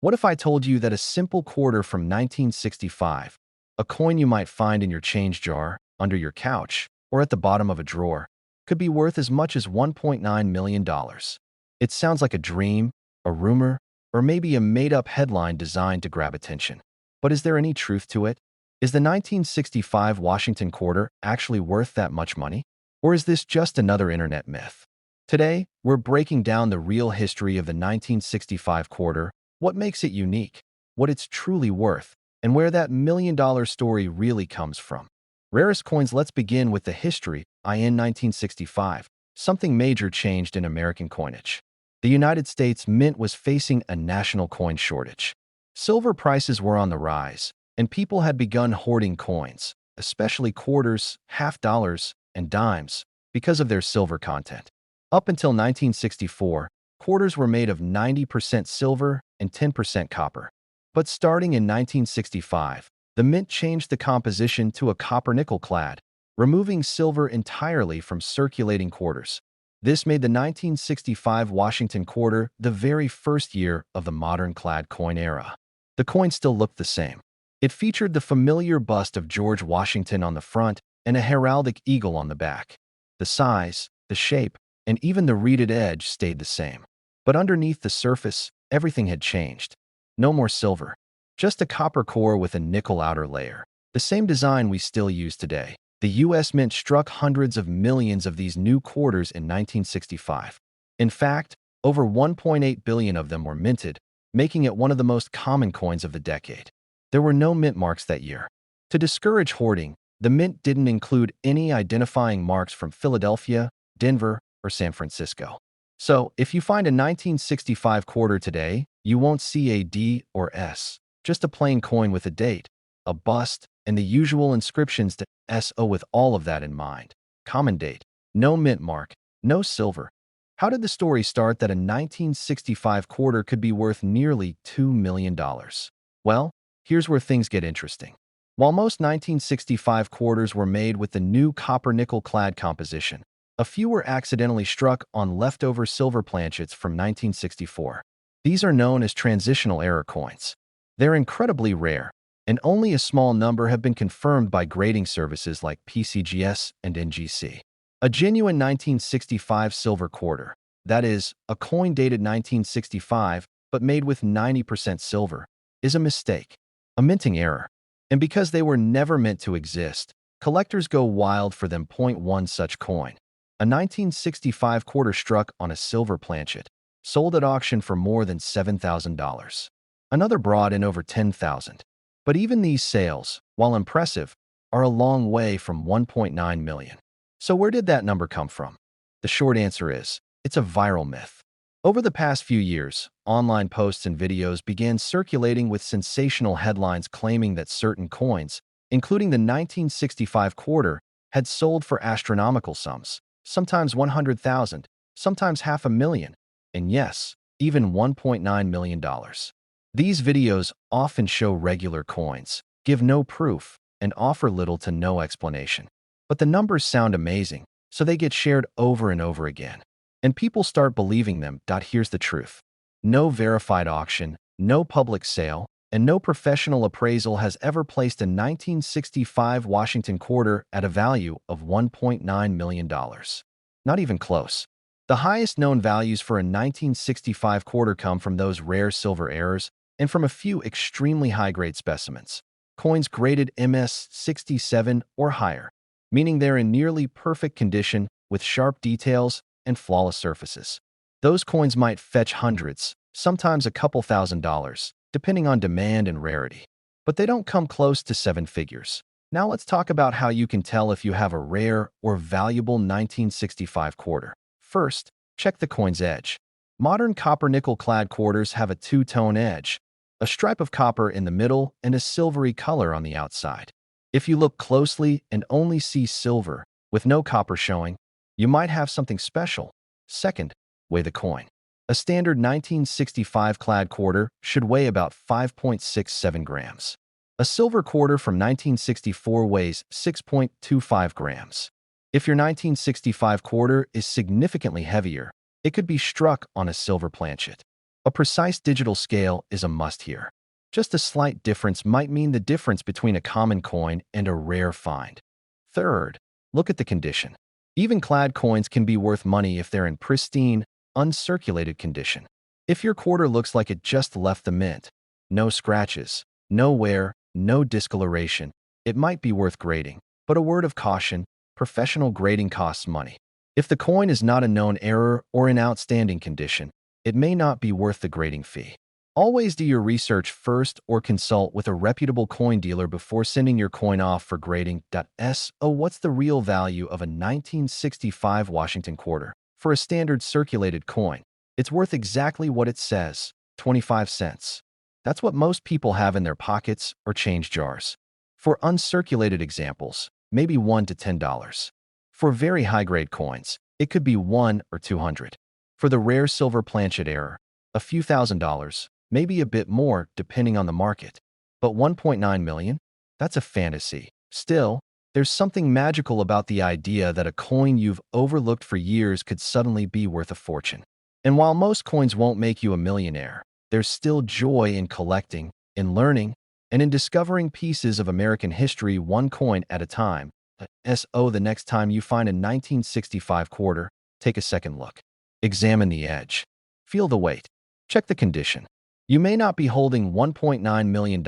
What if I told you that a simple quarter from 1965, a coin you might find in your change jar, under your couch, or at the bottom of a drawer, could be worth as much as $1.9 million? It sounds like a dream, a rumor, or maybe a made-up headline designed to grab attention. But is there any truth to it? Is the 1965 Washington quarter actually worth that much money? Or is this just another internet myth? Today, we're breaking down the real history of the 1965 quarter, what makes it unique, what it's truly worth, and where that million-dollar story really comes from. Rarest coins. Let's begin with the history. In 1965, something major changed in American coinage. The United States Mint was facing a national coin shortage. Silver prices were on the rise, and people had begun hoarding coins, especially quarters, half dollars, and dimes, because of their silver content. Up until 1964, quarters were made of 90% silver and 10% copper. But starting in 1965, the mint changed the composition to a copper-nickel clad, removing silver entirely from circulating quarters. This made the 1965 Washington quarter the very first year of the modern clad coin era. The coin still looked the same. It featured the familiar bust of George Washington on the front and a heraldic eagle on the back. The size, the shape, and even the reeded edge stayed the same. But underneath the surface, everything had changed. No more silver, just a copper core with a nickel outer layer. The same design we still use today. The U.S. Mint struck hundreds of millions of these new quarters in 1965. In fact, over 1.8 billion of them were minted, making it one of the most common coins of the decade. There were no mint marks that year. To discourage hoarding, the mint didn't include any identifying marks from Philadelphia, Denver, or San Francisco. So, if you find a 1965 quarter today, you won't see a D or S, just a plain coin with a date, a bust, and the usual inscriptions to SO. With all of that in mind, common date, no mint mark, no silver. How did the story start that a 1965 quarter could be worth nearly $2 million? Well, here's where things get interesting. While most 1965 quarters were made with the new copper-nickel clad composition, a few were accidentally struck on leftover silver planchets from 1964. These are known as transitional error coins. They're incredibly rare, and only a small number have been confirmed by grading services like PCGS and NGC. A genuine 1965 silver quarter, that is, a coin dated 1965 but made with 90% silver, is a mistake, a minting error. And because they were never meant to exist, collectors go wild for them. Point one such coin. A 1965 quarter struck on a silver planchet, sold at auction for more than $7,000. Another brought in over $10,000. But even these sales, while impressive, are a long way from 1.9 million. So where did that number come from? The short answer is, it's a viral myth. Over the past few years, online posts and videos began circulating with sensational headlines claiming that certain coins, including the 1965 quarter, had sold for astronomical sums, sometimes 100,000, sometimes $500,000, and yes, even $1.9 million. These videos often show regular coins, give no proof, and offer little to no explanation. But the numbers sound amazing, so they get shared over and over again. And people start believing them. Here's the truth. No verified auction, no public sale, and no professional appraisal has ever placed a 1965 Washington quarter at a value of $1.9 million. Not even close. The highest known values for a 1965 quarter come from those rare silver errors and from a few extremely high-grade specimens, coins graded MS-67 or higher, meaning they're in nearly perfect condition with sharp details and flawless surfaces. Those coins might fetch hundreds, sometimes a couple $1,000s, depending on demand and rarity. But they don't come close to seven figures. Now let's talk about how you can tell if you have a rare or valuable 1965 quarter. First, check the coin's edge. Modern copper-nickel clad quarters have a two-tone edge, a stripe of copper in the middle and a silvery color on the outside. If you look closely and only see silver, with no copper showing, you might have something special. Second, weigh the coin. A standard 1965 clad quarter should weigh about 5.67 grams. A silver quarter from 1964 weighs 6.25 grams. If your 1965 quarter is significantly heavier, it could be struck on a silver planchet. A precise digital scale is a must here. Just a slight difference might mean the difference between a common coin and a rare find. Third, look at the condition. Even clad coins can be worth money if they're in pristine, uncirculated condition. If your quarter looks like it just left the mint, no scratches, no wear, no discoloration, it might be worth grading. But a word of caution, professional grading costs money. If the coin is not a known error or in outstanding condition, it may not be worth the grading fee. Always do your research first or consult with a reputable coin dealer before sending your coin off for grading. So what's the real value of a 1965 Washington quarter? For a standard circulated coin, it's worth exactly what it says, 25 cents. That's what most people have in their pockets or change jars. For uncirculated examples, maybe $1 to $10. For very high-grade coins, it could be $1 or $200. For the rare silver planchet error, a few $1,000s, maybe a bit more depending on the market. But 1.9 million? That's a fantasy. Still, there's something magical about the idea that a coin you've overlooked for years could suddenly be worth a fortune. And while most coins won't make you a millionaire, there's still joy in collecting, in learning, and in discovering pieces of American history one coin at a time. So the next time you find a 1965 quarter, take a second look. Examine the edge. Feel the weight. Check the condition. You may not be holding $1.9 million,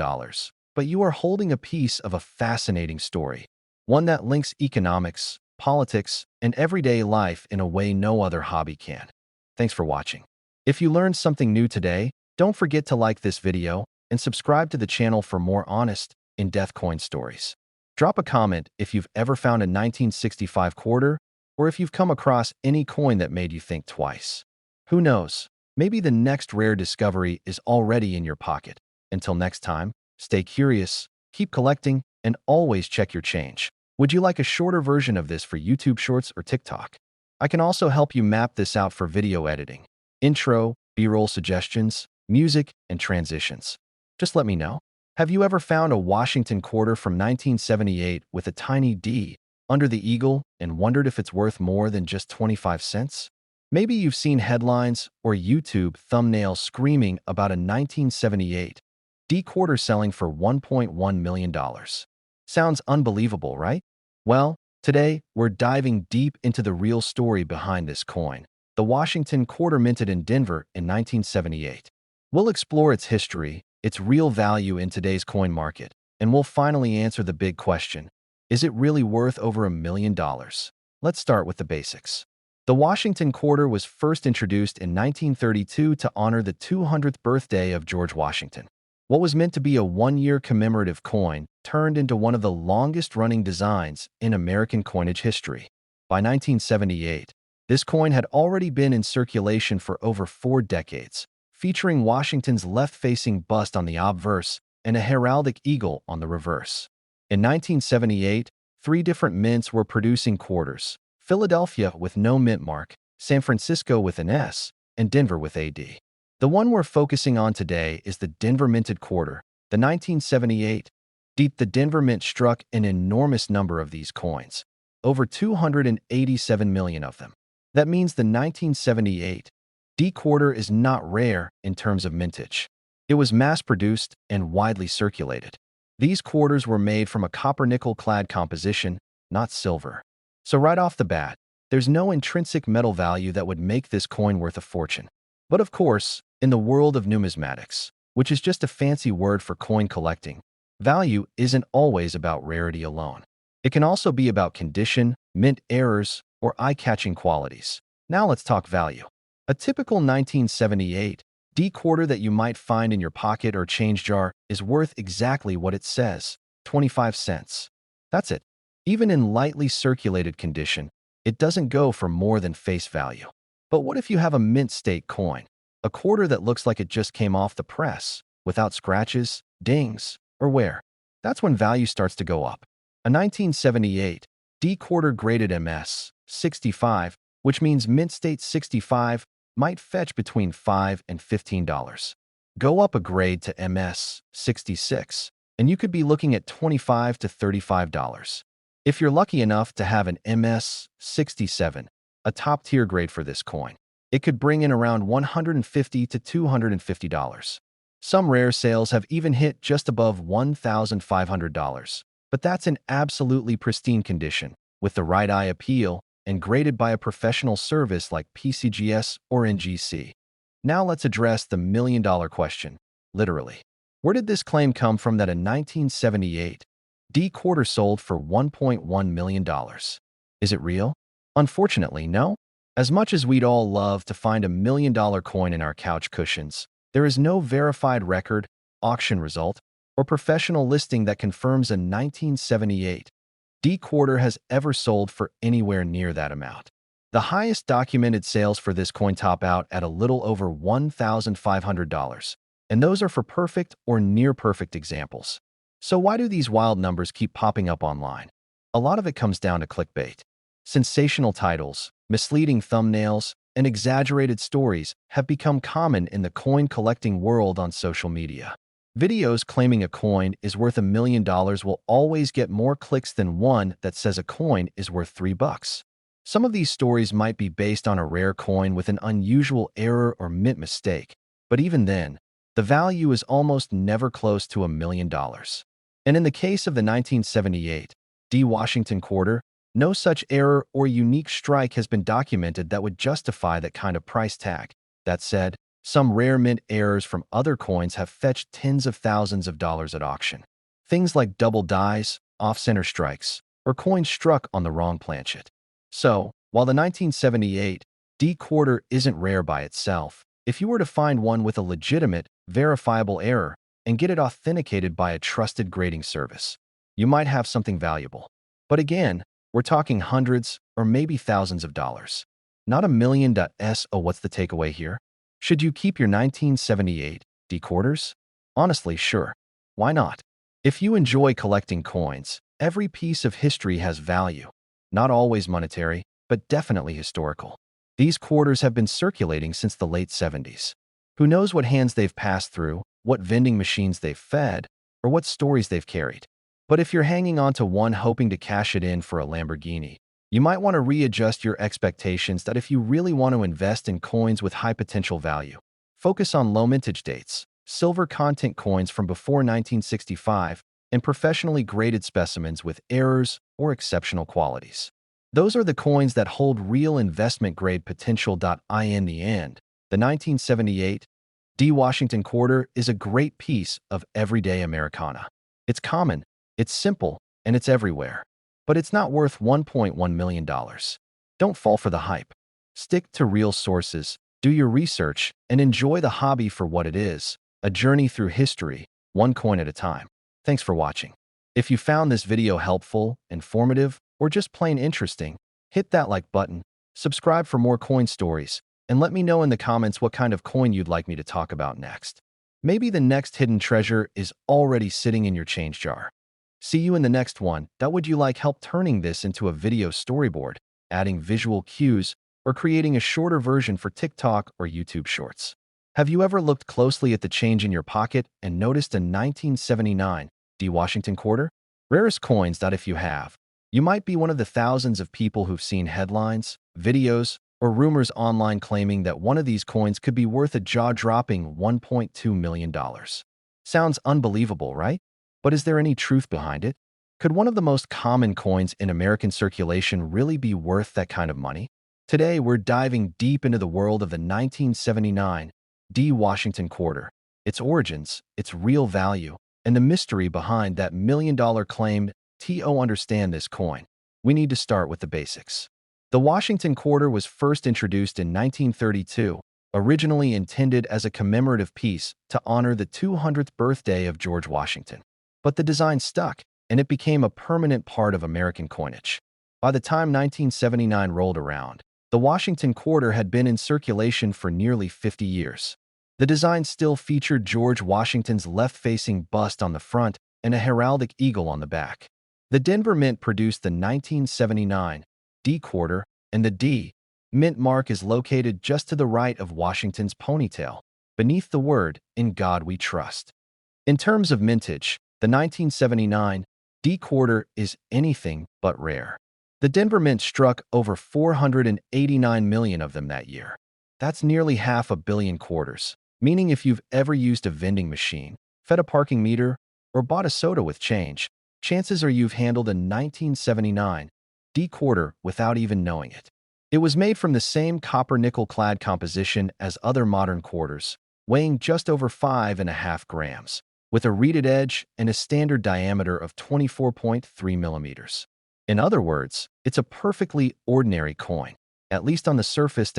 but you are holding a piece of a fascinating story, one that links economics, politics, and everyday life in a way no other hobby can. Thanks for watching. If you learned something new today, don't forget to like this video and subscribe to the channel for more honest, in-depth coin stories. Drop a comment if you've ever found a 1965 quarter or if you've come across any coin that made you think twice. Who knows? Maybe the next rare discovery is already in your pocket. Until next time, stay curious, keep collecting, and always check your change. Would you like a shorter version of this for YouTube Shorts or TikTok? I can also help you map this out for video editing, intro, B-roll suggestions, music, and transitions. Just let me know. Have you ever found a Washington quarter from 1978 with a tiny D under the eagle and wondered if it's worth more than just 25 cents? Maybe you've seen headlines or YouTube thumbnails screaming about a 1978 D quarter selling for $1.1 million. Sounds unbelievable, right? Well, today we're diving deep into the real story behind this coin, the Washington quarter minted in Denver in 1978. We'll explore its history, its real value in today's coin market, and we'll finally answer the big question, is it really worth over $1 million? Let's start with the basics. The Washington quarter was first introduced in 1932 to honor the 200th birthday of George Washington. What was meant to be a one-year commemorative coin turned into one of the longest-running designs in American coinage history. By 1978, this coin had already been in circulation for over 4 decades, featuring Washington's left-facing bust on the obverse and a heraldic eagle on the reverse. In 1978, 3 different mints were producing quarters: Philadelphia with no mint mark, San Francisco with an S, and Denver with AD. The one we're focusing on today is the Denver minted quarter, the 1978. The Denver Mint struck an enormous number of these coins, over 287 million of them. That means the 1978 D quarter is not rare in terms of mintage. It was mass-produced and widely circulated. These quarters were made from a copper-nickel clad composition, not silver. So right off the bat, there's no intrinsic metal value that would make this coin worth a fortune. But of course, in the world of numismatics, which is just a fancy word for coin collecting, value isn't always about rarity alone. It can also be about condition, mint errors, or eye-catching qualities. Now let's talk value. A typical 1978 D quarter that you might find in your pocket or change jar is worth exactly what it says, 25 cents. That's it. Even in lightly circulated condition, it doesn't go for more than face value. But what if you have a mint state coin, a quarter that looks like it just came off the press, without scratches, dings, or wear? That's when value starts to go up. A 1978 D quarter graded MS 65, which means mint state 65, might fetch between $5 and $15. Go up a grade to MS 66, and you could be looking at $25 to $35. If you're lucky enough to have an MS 67, a top-tier grade for this coin, It could bring in around $150 to $250. Some rare sales have even hit just above $1,500. But that's in absolutely pristine condition, with the right eye appeal and graded by a professional service like PCGS or NGC. Now let's address the million-dollar question, literally. Where did this claim come from that in 1978, D quarter sold for $1.1 million? Is it real? Unfortunately, no. As much as we'd all love to find a million-dollar coin in our couch cushions, there is no verified record, auction result, or professional listing that confirms a 1978 D quarter has ever sold for anywhere near that amount. The highest documented sales for this coin top out at a little over $1,500, and those are for perfect or near-perfect examples. So why do these wild numbers keep popping up online? A lot of it comes down to clickbait. Sensational titles, misleading thumbnails, and exaggerated stories have become common in the coin collecting world on social media. Videos claiming a coin is worth $1 million will always get more clicks than one that says a coin is worth $3. Some of these stories might be based on a rare coin with an unusual error or mint mistake, but even then, the value is almost never close to $1 million. And in the case of the 1978 D Washington quarter, no such error or unique strike has been documented that would justify that kind of price tag. That said, some rare mint errors from other coins have fetched tens of thousands of dollars at auction. Things like double dies, off-center strikes, or coins struck on the wrong planchet. So, while the 1978 D quarter isn't rare by itself, if you were to find one with a legitimate, verifiable error and get it authenticated by a trusted grading service, you might have something valuable. But again, we're talking hundreds or maybe thousands of dollars. Not $1 million. So what's the takeaway here? Should you keep your 1978 D quarters? Honestly, sure. Why not? If you enjoy collecting coins, every piece of history has value. Not always monetary, but definitely historical. These quarters have been circulating since the late 70s. Who knows what hands they've passed through, what vending machines they've fed, or what stories they've carried. But if you're hanging on to one hoping to cash it in for a Lamborghini, you might want to readjust your expectations that if you really want to invest in coins with high potential value, focus on low mintage dates, silver content coins from before 1965, and professionally graded specimens with errors or exceptional qualities. Those are the coins that hold real investment-grade potential. In the end, the 1978 D Washington quarter is a great piece of everyday Americana. It's common, it's simple, and it's everywhere. But it's not worth $1.1 million. Don't fall for the hype. Stick to real sources, do your research, and enjoy the hobby for what it is, a journey through history, one coin at a time. Thanks for watching. If you found this video helpful, informative, or just plain interesting, hit that like button, subscribe for more coin stories, and let me know in the comments what kind of coin you'd like me to talk about next. Maybe the next hidden treasure is already sitting in your change jar. See you in the next one. Would you like help turning this into a video storyboard, adding visual cues, or creating a shorter version for TikTok or YouTube Shorts? Have you ever looked closely at the change in your pocket and noticed a 1979 D Washington quarter? Rarest coins. If you have, you might be one of the thousands of people who've seen headlines, videos, or rumors online claiming that one of these coins could be worth a jaw-dropping $1.2 million. Sounds unbelievable, right? But is there any truth behind it? Could one of the most common coins in American circulation really be worth that kind of money? Today, we're diving deep into the world of the 1979 D Washington quarter, its origins, its real value, and the mystery behind that million-dollar claim. To understand this coin, we need to start with the basics. The Washington quarter was first introduced in 1932, originally intended as a commemorative piece to honor the 200th birthday of George Washington. But the design stuck, and it became a permanent part of American coinage. By the time 1979 rolled around, the Washington quarter had been in circulation for nearly 50 years. The design still featured George Washington's left-facing bust on the front and a heraldic eagle on the back. The Denver Mint produced the 1979 D quarter, and the D Mint mark is located just to the right of Washington's ponytail, beneath the word, "In God We Trust." In terms of mintage, the 1979 D quarter is anything but rare. The Denver Mint struck over 489 million of them that year. That's nearly 500 million quarters, meaning if you've ever used a vending machine, fed a parking meter, or bought a soda with change, chances are you've handled a 1979 D quarter without even knowing it. It was made from the same copper-nickel-clad composition as other modern quarters, weighing just over 5.5 grams, with a reeded edge and a standard diameter of 24.3 millimeters. In other words, it's a perfectly ordinary coin, at least on the surface.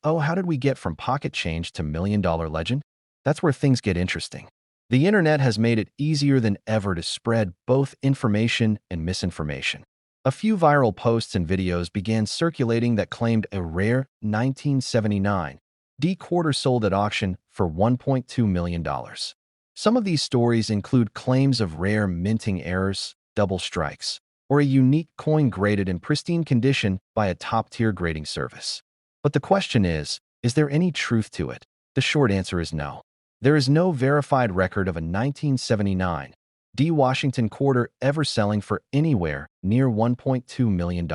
How did we get from pocket change to million-dollar legend? That's where things get interesting. The internet has made it easier than ever to spread both information and misinformation. A few viral posts and videos began circulating that claimed a rare 1979 D quarter sold at auction for $1.2 million. Some of these stories include claims of rare minting errors, double strikes, or a unique coin graded in pristine condition by a top-tier grading service. But the question is there any truth to it? The short answer is no. There is no verified record of a 1979 D Washington quarter ever selling for anywhere near $1.2 million.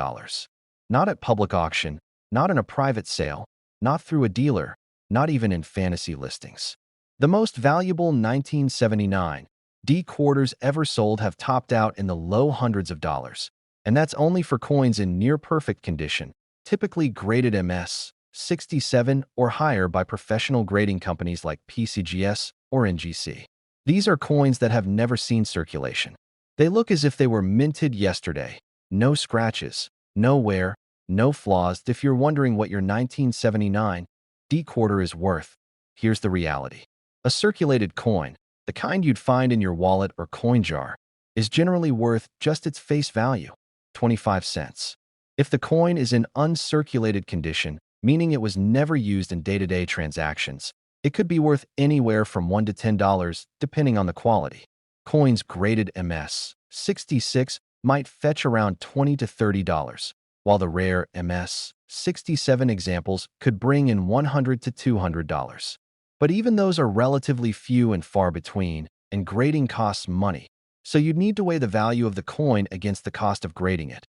Not at public auction, not in a private sale, not through a dealer, not even in fantasy listings. The most valuable 1979 D quarters ever sold have topped out in the low hundreds of dollars, and that's only for coins in near-perfect condition, typically graded MS 67 or higher by professional grading companies like PCGS or NGC. These are coins that have never seen circulation. They look as if they were minted yesterday. No scratches, no wear, no flaws. If you're wondering what your 1979 D quarter is worth, here's the reality. A circulated coin, the kind you'd find in your wallet or coin jar, is generally worth just its face value, 25 cents. If the coin is in uncirculated condition, meaning it was never used in day-to-day transactions, it could be worth anywhere from $1 to $10, depending on the quality. Coins graded MS 66 might fetch around $20 to $30, while the rare MS 67 examples could bring in $100 to $200. But even those are relatively few and far between, and grading costs money, so you'd need to weigh the value of the coin against the cost of grading it.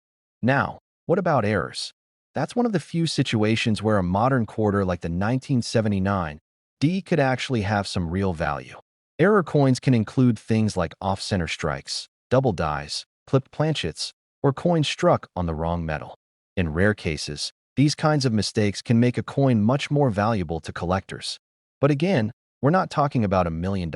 Now, what about errors? That's one of the few situations where a modern quarter like the 1979 D could actually have some real value. Error coins can include things like off-center strikes, double dies, clipped planchets, or coins struck on the wrong metal. In rare cases, these kinds of mistakes can make a coin much more valuable to collectors. But again, we're not talking about $1 million.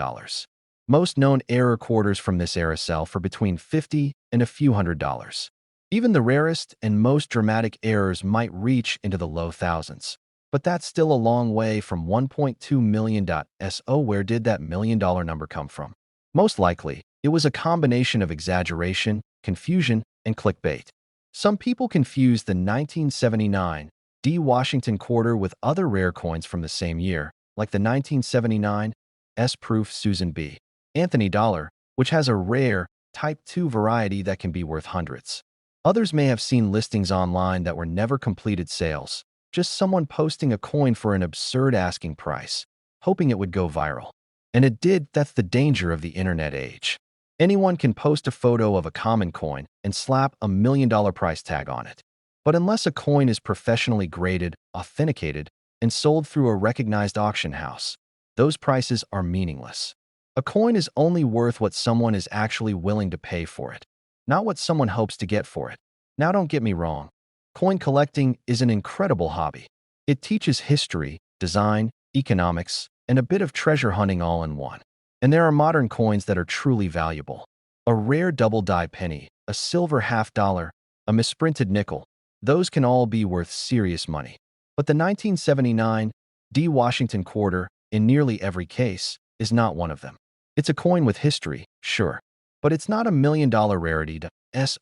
Most known error quarters from this era sell for between $50 and a few $100s. Even the rarest and most dramatic errors might reach into the low thousands. But that's still a long way from $1.2 million. So where did that $1 million number come from? Most likely, it was a combination of exaggeration, confusion, and clickbait. Some people confuse the 1979 D Washington quarter with other rare coins from the same year, like the 1979 S-Proof Susan B. Anthony dollar, which has a rare Type II variety that can be worth hundreds. Others may have seen listings online that were never completed sales, just someone posting a coin for an absurd asking price, hoping it would go viral. And it did. That's the danger of the internet age. Anyone can post a photo of a common coin and slap a $1 million price tag on it. But unless a coin is professionally graded, authenticated, and sold through a recognized auction house, those prices are meaningless. A coin is only worth what someone is actually willing to pay for it, not what someone hopes to get for it. Now, don't get me wrong. Coin collecting is an incredible hobby. It teaches history, design, economics, and a bit of treasure hunting all in one. And there are modern coins that are truly valuable. A rare double-die penny, a silver half-dollar, a misprinted nickel, those can all be worth serious money. But the 1979 D Washington quarter, in nearly every case, is not one of them. It's a coin with history, sure, but it's not a $1 million rarity.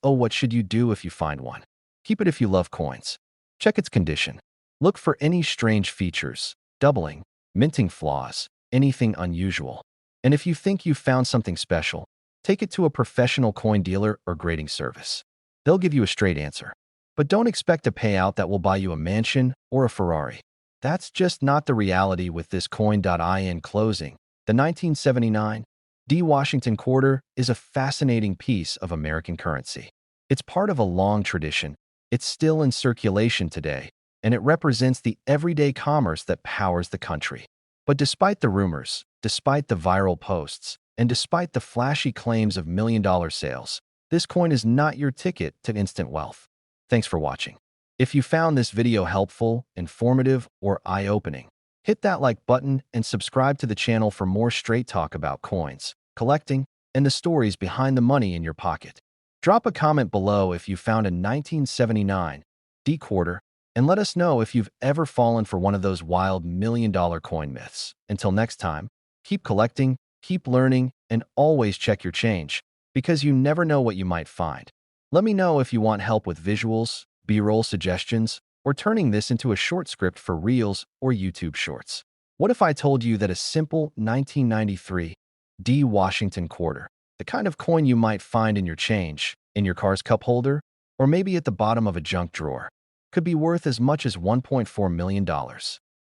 What should you do if you find one? Keep it if you love coins. Check its condition. Look for any strange features, doubling, minting flaws, anything unusual. And if you think you've found something special, take it to a professional coin dealer or grading service. They'll give you a straight answer. But don't expect a payout that will buy you a mansion or a Ferrari. That's just not the reality with this coin. In closing, the 1979 D Washington quarter is a fascinating piece of American currency. It's part of a long tradition. It's still in circulation today, and it represents the everyday commerce that powers the country. But despite the rumors, despite the viral posts, and despite the flashy claims of million-dollar sales, this coin is not your ticket to instant wealth. Thanks for watching. If you found this video helpful, informative, or eye-opening, hit that like button and subscribe to the channel for more straight talk about coins, collecting, and the stories behind the money in your pocket. Drop a comment below if you found a 1979 D quarter, and let us know if you've ever fallen for one of those wild million-dollar coin myths. Until next time, keep collecting, keep learning, and always check your change, because you never know what you might find. Let me know if you want help with visuals, B-roll suggestions, or turning this into a short script for Reels or YouTube Shorts. What if I told you that a simple 1993 D Washington quarter, the kind of coin you might find in your change, in your car's cup holder, or maybe at the bottom of a junk drawer, could be worth as much as $1.4 million?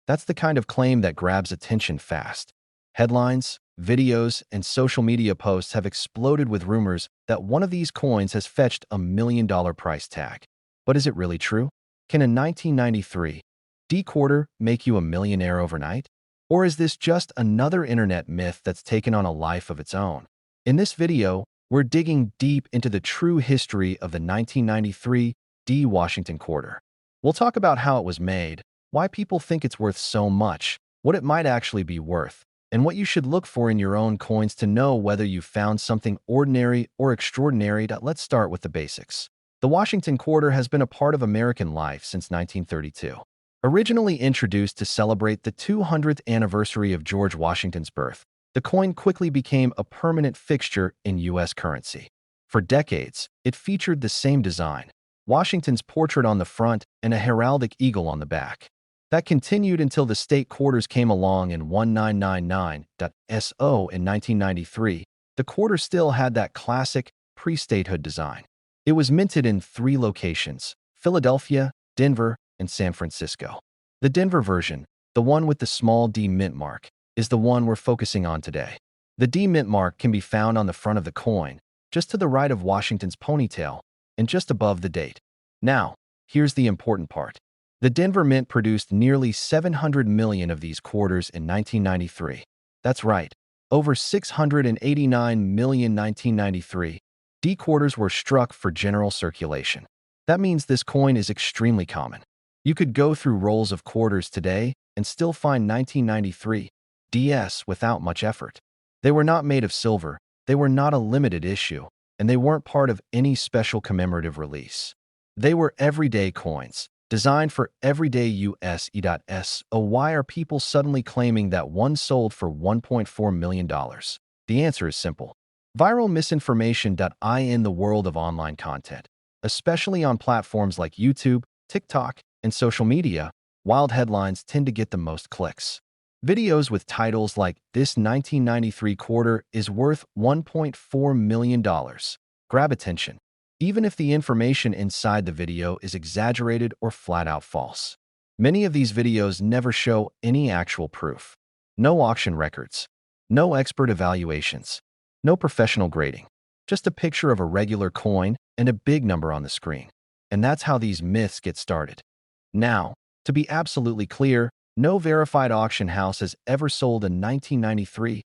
That's the kind of claim that grabs attention fast. Headlines, videos, and social media posts have exploded with rumors that one of these coins has fetched $1 million price tag. But is it really true? Can a 1993 D quarter make you a millionaire overnight? Or is this just another internet myth that's taken on a life of its own? In this video, we're digging deep into the true history of the 1993 D Washington quarter. We'll talk about how it was made, why people think it's worth so much, what it might actually be worth, and what you should look for in your own coins to know whether you've found something ordinary or extraordinary. Let's start with the basics. The Washington quarter has been a part of American life since 1932. Originally introduced to celebrate the 200th anniversary of George Washington's birth, the coin quickly became a permanent fixture in U.S. currency. For decades, it featured the same design, Washington's portrait on the front and a heraldic eagle on the back. That continued until the state quarters came along in 1999.SO in 1993. The quarter still had that classic pre-statehood design. It was minted in 3 locations: Philadelphia, Denver, and San Francisco. The Denver version, the one with the small D mint mark, is the one we're focusing on today. The D mint mark can be found on the front of the coin, just to the right of Washington's ponytail, and just above the date. Now, here's the important part. The Denver Mint produced nearly 700 million of these quarters in 1993. That's right, over 689 million 1993 D quarters were struck for general circulation. That means this coin is extremely common. You could go through rolls of quarters today and still find 1993 DS without much effort. They were not made of silver, they were not a limited issue, and they weren't part of any special commemorative release. They were everyday coins, designed for everyday use. So why are people suddenly claiming that one sold for $1.4 million? The answer is simple. Viral misinformation. In the world of online content, especially on platforms like YouTube, TikTok, and social media, wild headlines tend to get the most clicks. Videos with titles like "This 1993 quarter is worth $1.4 million" grab attention, even if the information inside the video is exaggerated or flat-out false. Many of these videos never show any actual proof. No auction records, no expert evaluations, no professional grading, just a picture of a regular coin and a big number on the screen. And that's how these myths get started. Now, to be absolutely clear, no verified auction house has ever sold a 1993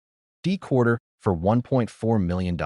D quarter for $1.4 million.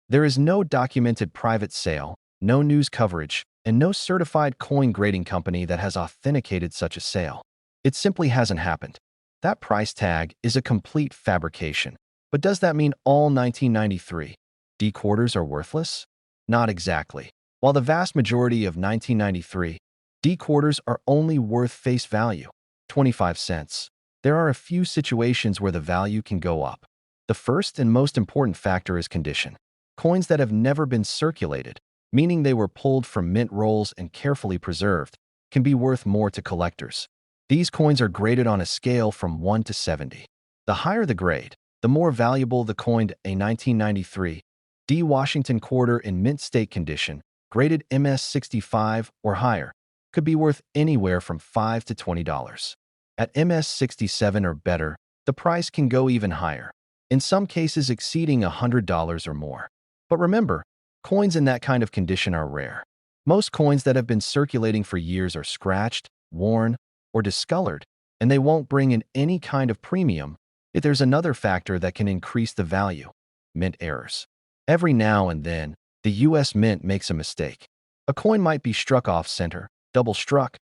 There is no documented private sale, no news coverage, and no certified coin grading company that has authenticated such a sale. It simply hasn't happened. That price tag is a complete fabrication. But does that mean all 1993 D quarters are worthless? Not exactly. While the vast majority of 1993 D quarters are only worth face value, 25 cents, there are a few situations where the value can go up. The first and most important factor is condition. Coins that have never been circulated, meaning they were pulled from mint rolls and carefully preserved, can be worth more to collectors. These coins are graded on a scale from 1 to 70. The higher the grade, the more valuable the coin. A 1993 D Washington quarter in mint state condition, graded MS65 or higher, could be worth anywhere from $5 to $20. At MS67 or better, the price can go even higher, in some cases exceeding $100 or more. But remember, coins in that kind of condition are rare. Most coins that have been circulating for years are scratched, worn, or discolored, and they won't bring in any kind of premium. If there's another factor that can increase the value: mint errors. Every now and then, the US Mint makes a mistake. A coin might be struck off center, double struck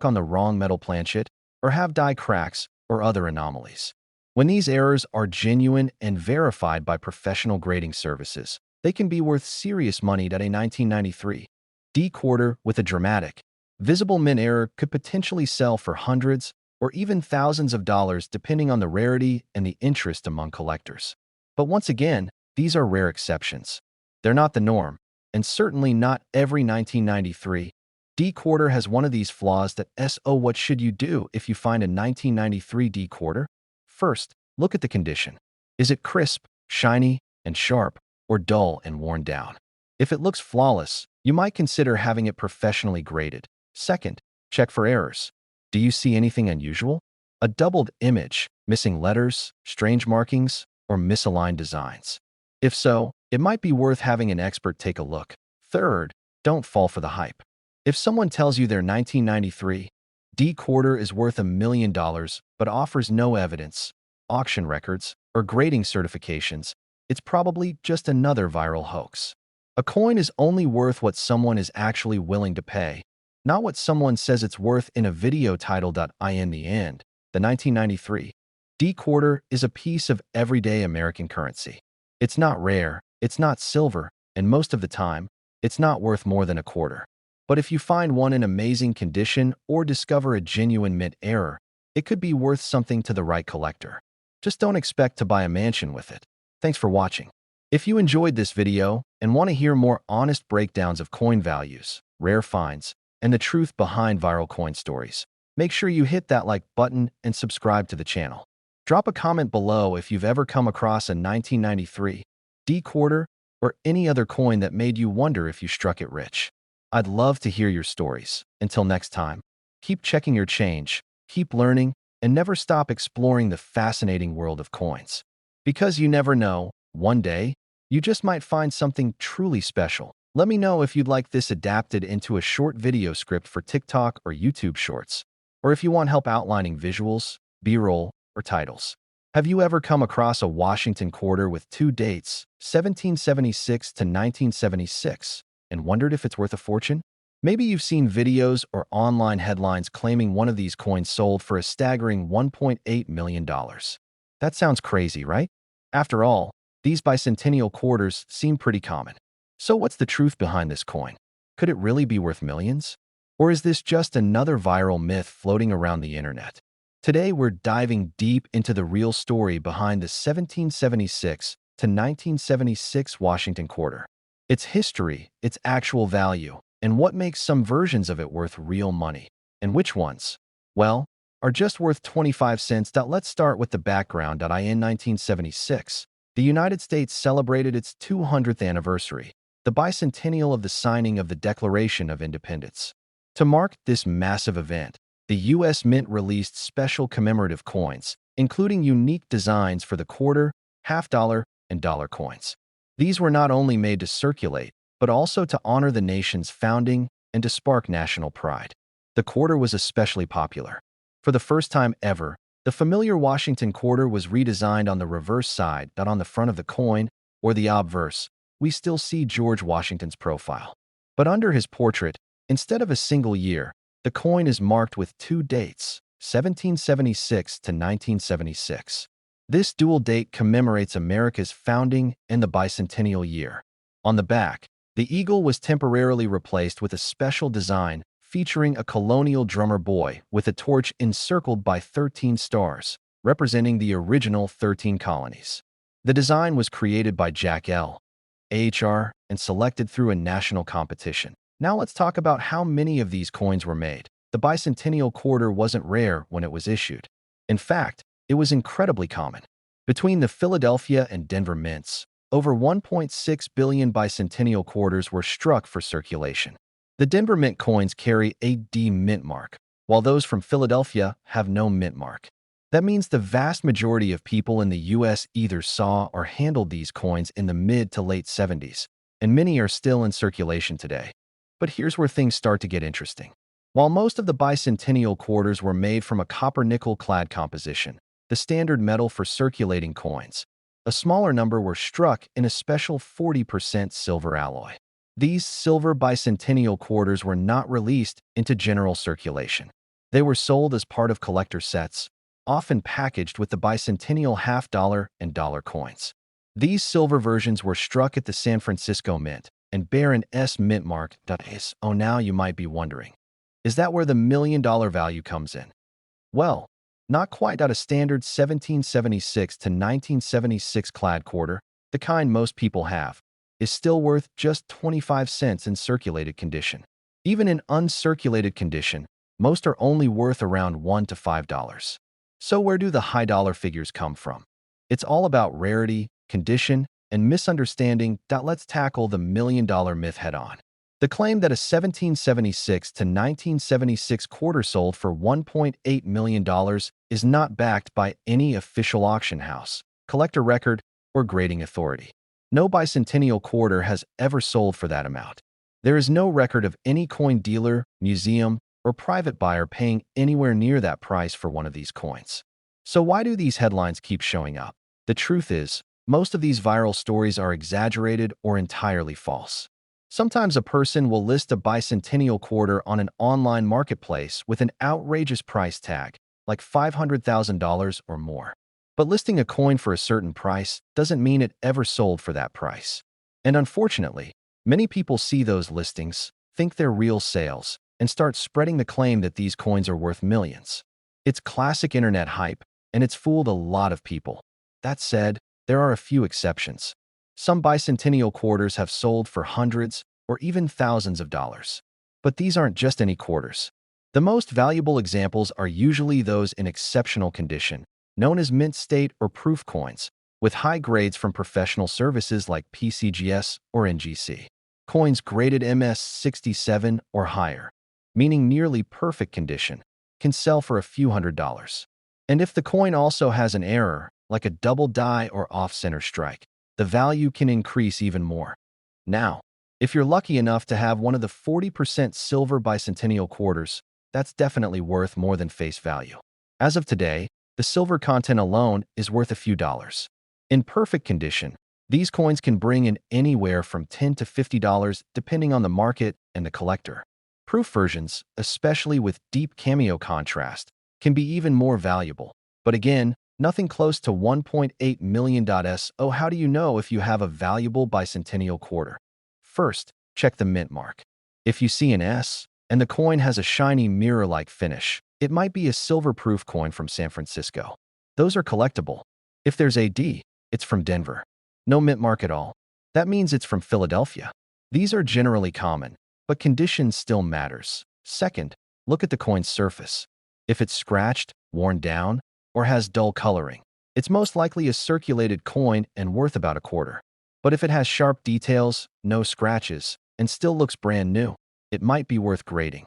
on the wrong metal planchet, or have die cracks or other anomalies. When these errors are genuine and verified by professional grading services, they can be worth serious money. That a 1993 D quarter with a dramatic, visible mint error could potentially sell for hundreds or even thousands of dollars depending on the rarity and the interest among collectors. But once again, these are rare exceptions. They're not the norm, and certainly not every 1993 D quarter has one of these flaws. So what should you do if you find a 1993 D quarter? First, look at the condition. Is it crisp, shiny, and sharp, or dull and worn down? If it looks flawless, you might consider having it professionally graded. Second, check for errors. Do you see anything unusual? A doubled image, missing letters, strange markings, or misaligned designs? If so, it might be worth having an expert take a look. Third, don't fall for the hype. If someone tells you their 1993 D quarter is worth $1 million but offers no evidence, auction records, or grading certifications, it's probably just another viral hoax. A coin is only worth what someone is actually willing to pay, not what someone says it's worth in a video titled In the end, the 1993 D quarter is a piece of everyday American currency. It's not rare, it's not silver, and most of the time, it's not worth more than a quarter. But if you find one in amazing condition or discover a genuine mint error, it could be worth something to the right collector. Just don't expect to buy a mansion with it. Thanks for watching. If you enjoyed this video and want to hear more honest breakdowns of coin values, rare finds, and the truth behind viral coin stories, make sure you hit that like button and subscribe to the channel. Drop a comment below if you've ever come across a 1993 D quarter or any other coin that made you wonder if you struck it rich. I'd love to hear your stories. Until next time, keep checking your change, keep learning, and never stop exploring the fascinating world of coins. Because you never know, one day, you just might find something truly special. Let me know if you'd like this adapted into a short video script for TikTok or YouTube Shorts, or if you want help outlining visuals, B-roll, or titles. Have you ever come across a Washington quarter with two dates, 1776 to 1976, and wondered if it's worth a fortune? Maybe you've seen videos or online headlines claiming one of these coins sold for a staggering $1.8 million. That sounds crazy, right? After all, these bicentennial quarters seem pretty common. So what's the truth behind this coin? Could it really be worth millions? Or is this just another viral myth floating around the internet? Today, we're diving deep into the real story behind the 1776 to 1976 Washington quarter. Its history, its actual value, and what makes some versions of it worth real money. And which ones, well, are just worth 25 cents. Let's start with the background. In 1976, the United States celebrated its 200th anniversary, the bicentennial of the signing of the Declaration of Independence. To mark this massive event, the U.S. Mint released special commemorative coins, including unique designs for the quarter, half-dollar, and dollar coins. These were not only made to circulate, but also to honor the nation's founding and to spark national pride. The quarter was especially popular. For the first time ever, the familiar Washington quarter was redesigned on the reverse side, not on the front of the coin, or the obverse. We still see George Washington's profile. But under his portrait, instead of a single year, the coin is marked with two dates, 1776 to 1976. This dual date commemorates America's founding and the bicentennial year. On the back, the eagle was temporarily replaced with a special design featuring a colonial drummer boy with a torch encircled by 13 stars, representing the original 13 colonies. The design was created by Jack L. Ahr and selected through a national competition. Now let's talk about how many of these coins were made. The bicentennial quarter wasn't rare when it was issued. In fact, it was incredibly common. Between the Philadelphia and Denver mints, over 1.6 billion bicentennial quarters were struck for circulation. The Denver Mint coins carry a D mint mark, while those from Philadelphia have no mint mark. That means the vast majority of people in the U.S. either saw or handled these coins in the mid to late 70s, and many are still in circulation today. But here's where things start to get interesting. While most of the bicentennial quarters were made from a copper-nickel clad composition, the standard metal for circulating coins, a smaller number were struck in a special 40% silver alloy. These silver bicentennial quarters were not released into general circulation. They were sold as part of collector sets, often packaged with the bicentennial half-dollar and dollar coins. These silver versions were struck at the San Francisco Mint and bear an S mint mark. Oh, now you might be wondering, is that where the $1,000,000 value comes in? Well, not quite. A standard 1776 to 1976 clad quarter, the kind most people have, is still worth just 25 cents in circulated condition. Even in uncirculated condition, most are only worth around $1 to $5. So where do the high dollar figures come from? It's all about rarity, condition, and misunderstanding. Let's tackle the $1,000,000 myth head-on. The claim that a 1776 to 1976 quarter sold for $1.8 million is not backed by any official auction house, collector record, or grading authority. No bicentennial quarter has ever sold for that amount. There is no record of any coin dealer, museum, or private buyer paying anywhere near that price for one of these coins. So why do these headlines keep showing up? The truth is, most of these viral stories are exaggerated or entirely false. Sometimes a person will list a bicentennial quarter on an online marketplace with an outrageous price tag, like $500,000 or more. But listing a coin for a certain price doesn't mean it ever sold for that price. And unfortunately, many people see those listings, think they're real sales, and start spreading the claim that these coins are worth millions. It's classic internet hype, and it's fooled a lot of people. That said, there are a few exceptions. Some bicentennial quarters have sold for hundreds or even thousands of dollars. But these aren't just any quarters. The most valuable examples are usually those in exceptional condition, known as mint state or proof coins, with high grades from professional services like PCGS or NGC. Coins graded MS67 or higher, meaning nearly perfect condition, can sell for a few $100s. And if the coin also has an error, like a double die or off-center strike, the value can increase even more. Now, if you're lucky enough to have one of the 40% silver bicentennial quarters, that's definitely worth more than face value. As of today, the silver content alone is worth a few dollars. In perfect condition, these coins can bring in anywhere from $10 to $50 depending on the market and the collector. Proof versions, especially with deep cameo contrast, can be even more valuable. But again, nothing close to $1.8 million. So how do you know if you have a valuable bicentennial quarter? First, check the mint mark. If you see an S and the coin has a shiny mirror-like finish, it might be a silver-proof coin from San Francisco. Those are collectible. If there's a D, it's from Denver. No mint mark at all. That means it's from Philadelphia. These are generally common, but condition still matters. Second, look at the coin's surface. If it's scratched, worn down, or has dull coloring, it's most likely a circulated coin and worth about a quarter. But if it has sharp details, no scratches, and still looks brand new, it might be worth grading.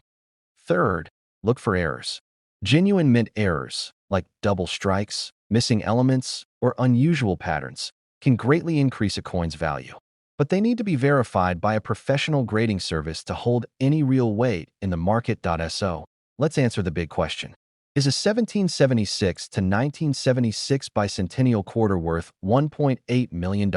Third, look for errors. Genuine mint errors, like double strikes, missing elements, or unusual patterns, can greatly increase a coin's value. But they need to be verified by a professional grading service to hold any real weight in the market. So, let's answer the big question. Is a 1776 to 1976 bicentennial quarter worth $1.8 million?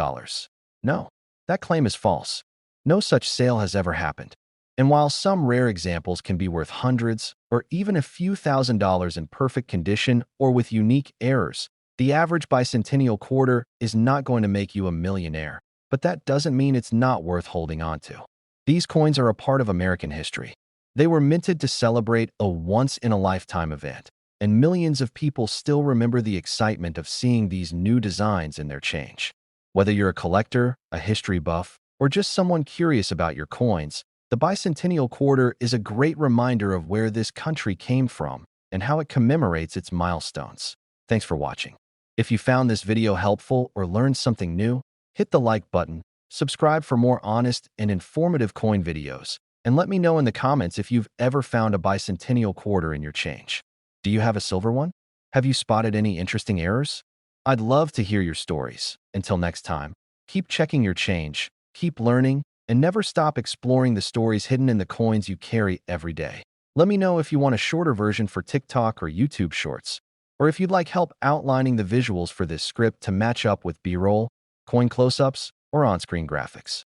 No, that claim is false. No such sale has ever happened. And while some rare examples can be worth hundreds or even a few $1,000s in perfect condition or with unique errors, the average bicentennial quarter is not going to make you a millionaire. But that doesn't mean it's not worth holding on to. These coins are a part of American history. They were minted to celebrate a once-in-a-lifetime event, and millions of people still remember the excitement of seeing these new designs in their change. Whether you're a collector, a history buff, or just someone curious about your coins, the bicentennial quarter is a great reminder of where this country came from and how it commemorates its milestones. Thanks for watching. If you found this video helpful or learned something new, hit the like button, subscribe for more honest and informative coin videos, and let me know in the comments if you've ever found a bicentennial quarter in your change. Do you have a silver one? Have you spotted any interesting errors? I'd love to hear your stories. Until next time, keep checking your change, keep learning, and never stop exploring the stories hidden in the coins you carry every day. Let me know if you want a shorter version for TikTok or YouTube Shorts, or if you'd like help outlining the visuals for this script to match up with B-roll, coin close-ups, or on-screen graphics.